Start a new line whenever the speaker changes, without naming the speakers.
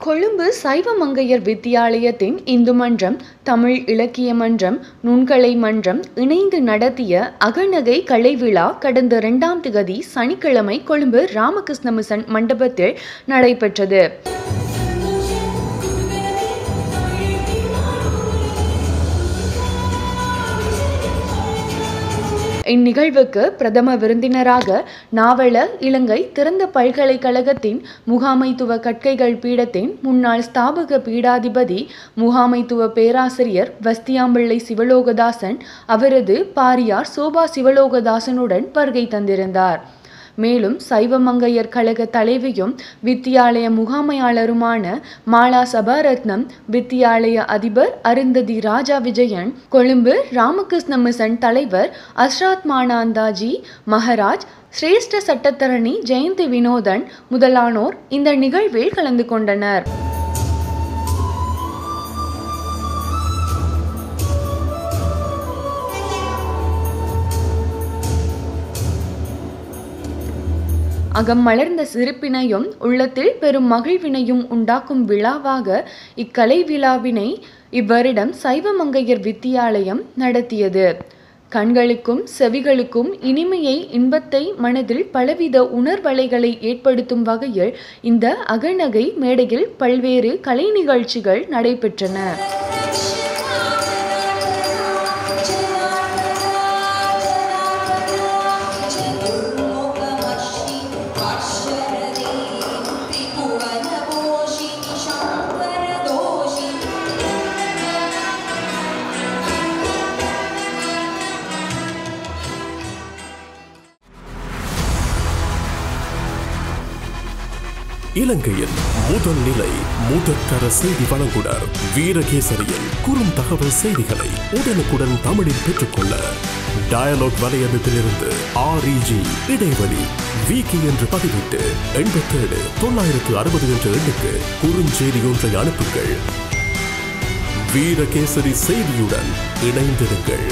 கொழும்பு சைவமங்கையர் வித்தியாலயத்தின் இந்து மன்றம், தமிழ் இலக்கிய மன்றம், நுண்கலை மன்றம் இணைந்து நடத்திய அகநகை கலை விழா கடந்த 2ஆம் திகதி சனிக்கிழமை கொழும்பு ராமகிருஷ்ண மிஷன் மண்டபத்தில் நடைபெற்றது. இந்நிகழ்வுக்கு பிரதம விருந்தினராக நாவல இலங்கை திறந்த பல்கலைக்கழகத்தின் முகாமைத்துவ கற்கைகள் பீடத்தின் முன்னாள் ஸ்தாபக பீடாதிபதி முகாமைத்துவ பேராசிரியர் வஸ்தியாம்பிள்ளை சிவலோகதாசன் அவரது பாரியார் சோபா சிவலோகதாசனுடன் வருகை தந்திருந்தார். மேலும் சைவமங்கையர் கழக தலைவியும் வித்தியாலய முகாமையாளருமான மாலா சபாரத்னம், வித்தியாலய அதிபர் அருந்ததி ராஜா விஜயன், கொழும்பு ராமகிருஷ்ண மிஷன் தலைவர் அஸ்ராத் மானாந்தாஜி மகராஜ், சிரேஷ்ட சட்டத்தரணி ஜெயந்தி வினோதன் முதலானோர் இந்த நிகழ்வில் கலந்து கொண்டனர். அகம் மலர்ந்த சிரிப்பினையும் உள்ளத்தில் பெரும் மகிழ்வினையும் உண்டாக்கும் விழாவாக இக்கலை விழாவினை இவ்வருடம் சைவமங்கையர் வித்தியாலயம் நடத்தியது. கண்களுக்கும் செவிகளுக்கும் இனிமையை, இன்பத்தை, மனதில் பலவித உணர்வலைகளை ஏற்படுத்தும் வகையில் இந்த அகநகை மேடையில் பல்வேறு கலை நிகழ்ச்சிகள் நடைபெற்றன.
இலங்கையின் முதல் நிலை முதற்கர செய்தி வழங்குனர் வீரகேசரியின் குறுந்தகவல் செய்திகளை உடனுக்குடன் தமிழில் பெற்றுக்கொள்ள டயலாக் வலையமைப்பிலிருந்து REG இடைவெளி வீக்கி என்று பதிவிட்டு 87 960 என்ற எண்ணுக்கு குறுஞ்செய்தி ஒன்றை அனுப்புங்கள். வீரகேசரி செய்தியுடன் இணைந்திருங்கள்.